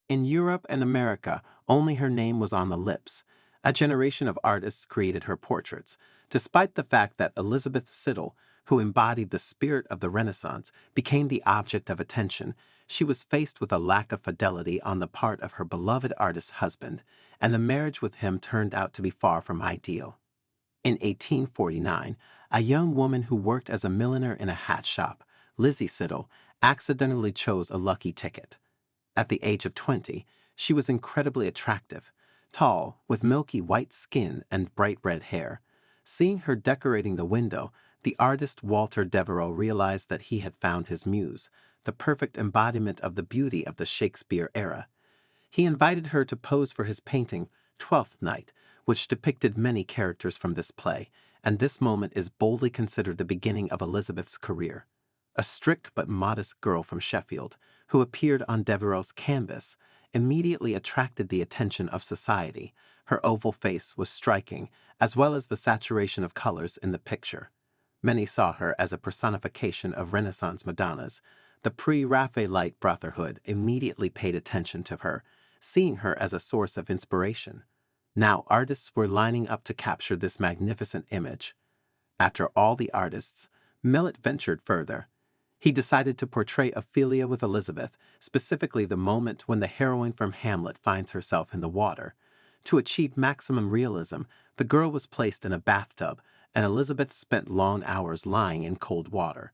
In Europe and America, only her name was on the lips. A generation of artists created her portraits, despite the fact that Elizabeth Siddal, who embodied the spirit of the Renaissance, became the object of attention. She was faced with a lack of fidelity on the part of her beloved artist husband, and the marriage with him turned out to be far from ideal. In 1849, a young woman who worked as a milliner in a hat shop, Lizzie Siddal, accidentally chose a lucky ticket. At the age of 20, she was incredibly attractive, tall, with milky white skin and bright red hair. Seeing her decorating the window, the artist Walter Devereux realized that he had found his muse, the perfect embodiment of the beauty of the Shakespeare era. He invited her to pose for his painting, Twelfth Night, which depicted many characters from this play, and this moment is boldly considered the beginning of Elizabeth's career. A strict but modest girl from Sheffield, who appeared on Devereux's canvas, immediately attracted the attention of society. Her oval face was striking, as well as the saturation of colors in the picture. Many saw her as a personification of Renaissance Madonnas. The Pre-Raphaelite Brotherhood immediately paid attention to her, seeing her as a source of inspiration. Now artists were lining up to capture this magnificent image. After all the artists, Millet ventured further. He decided to portray Ophelia with Elizabeth, specifically the moment when the heroine from Hamlet finds herself in the water. To achieve maximum realism, the girl was placed in a bathtub, and Elizabeth spent long hours lying in cold water.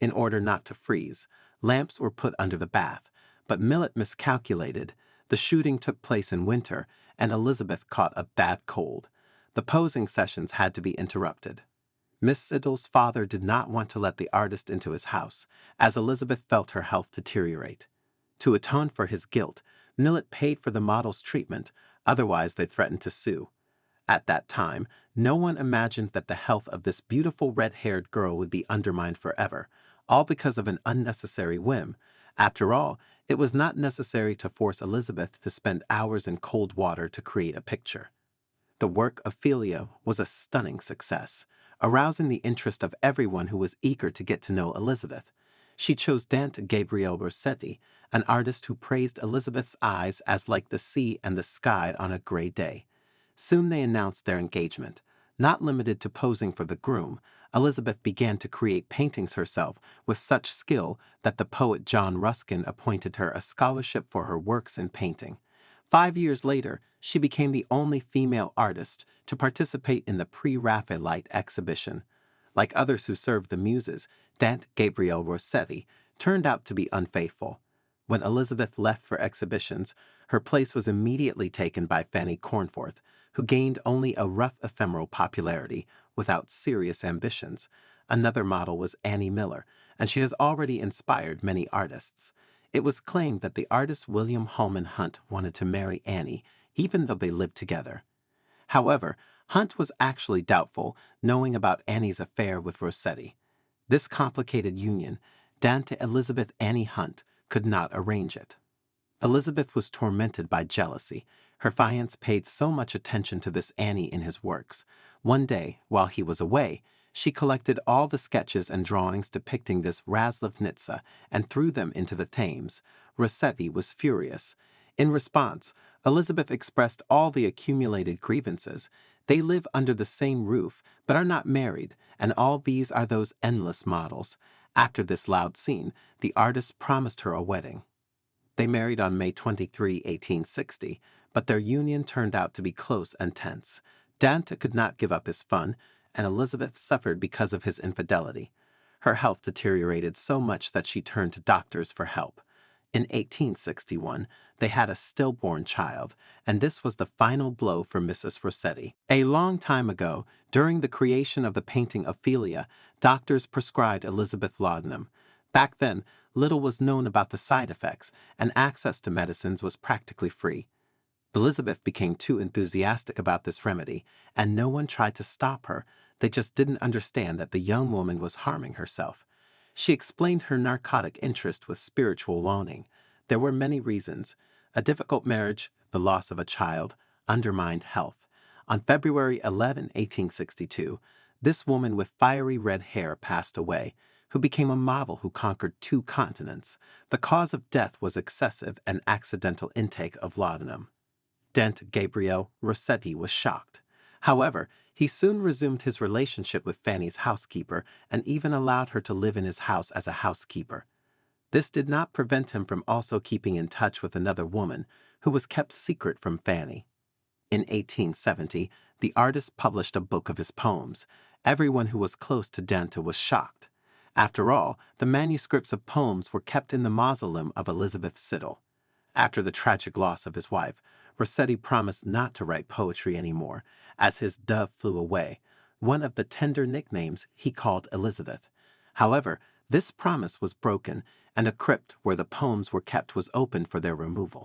In order not to freeze, lamps were put under the bath, but Millet miscalculated. The shooting took place in winter, and Elizabeth caught a bad cold. The posing sessions had to be interrupted. Miss Siddal's father did not want to let the artist into his house, as Elizabeth felt her health deteriorate. To atone for his guilt, Millet paid for the model's treatment, otherwise they threatened to sue. At that time, no one imagined that the health of this beautiful red-haired girl would be undermined forever, all because of an unnecessary whim. After all, it was not necessary to force Elizabeth to spend hours in cold water to create a picture. The work Ophelia was a stunning success, arousing the interest of everyone who was eager to get to know Elizabeth. She chose Dante Gabriel Rossetti, an artist who praised Elizabeth's eyes as like the sea and the sky on a gray day. Soon they announced their engagement. Not limited to posing for the groom, Elizabeth began to create paintings herself with such skill that the poet John Ruskin appointed her a scholarship for her works in painting. 5 years later, she became the only female artist to participate in the Pre-Raphaelite exhibition. Like others who served the Muses, Dante Gabriel Rossetti turned out to be unfaithful. When Elizabeth left for exhibitions, her place was immediately taken by Fanny Cornforth, who gained only a rough ephemeral popularity without serious ambitions. Another model was Annie Miller, and she has already inspired many artists. It was claimed that the artist William Holman Hunt wanted to marry Annie, even though they lived together. However, Hunt was actually doubtful, knowing about Annie's affair with Rossetti. This complicated union, Dante Elizabeth Annie Hunt, could not arrange it. Elizabeth was tormented by jealousy. Her fiancé paid so much attention to this Annie in his works. One day, while he was away, she collected all the sketches and drawings depicting this Razlovnitsa and threw them into the Thames. Rossetti was furious. In response, Elizabeth expressed all the accumulated grievances. They live under the same roof, but are not married, and all these are those endless models. After this loud scene, the artist promised her a wedding. They married on May 23, 1860, but their union turned out to be close and tense. Dante could not give up his fun, and Elizabeth suffered because of his infidelity. Her health deteriorated so much that she turned to doctors for help. In 1861, they had a stillborn child, and this was the final blow for Mrs. Rossetti. A long time ago, during the creation of the painting Ophelia, doctors prescribed Elizabeth laudanum. Back then, little was known about the side effects, and access to medicines was practically free. Elizabeth became too enthusiastic about this remedy, and no one tried to stop her. They just didn't understand that the young woman was harming herself. She explained her narcotic interest with spiritual longing. There were many reasons. A difficult marriage, the loss of a child, undermined health. On February 11, 1862, this woman with fiery red hair passed away, who became a model who conquered 2 continents. The cause of death was excessive and accidental intake of laudanum. Dent Gabriel Rossetti was shocked. However, he soon resumed his relationship with Fanny's housekeeper and even allowed her to live in his house as a housekeeper. This did not prevent him from also keeping in touch with another woman, who was kept secret from Fanny. In 1870, the artist published a book of his poems. Everyone who was close to Dante was shocked. After all, the manuscripts of poems were kept in the mausoleum of Elizabeth Siddal. After the tragic loss of his wife, Rossetti promised not to write poetry anymore, as his dove flew away, one of the tender nicknames he called Elizabeth. However, this promise was broken, and a crypt where the poems were kept was opened for their removal.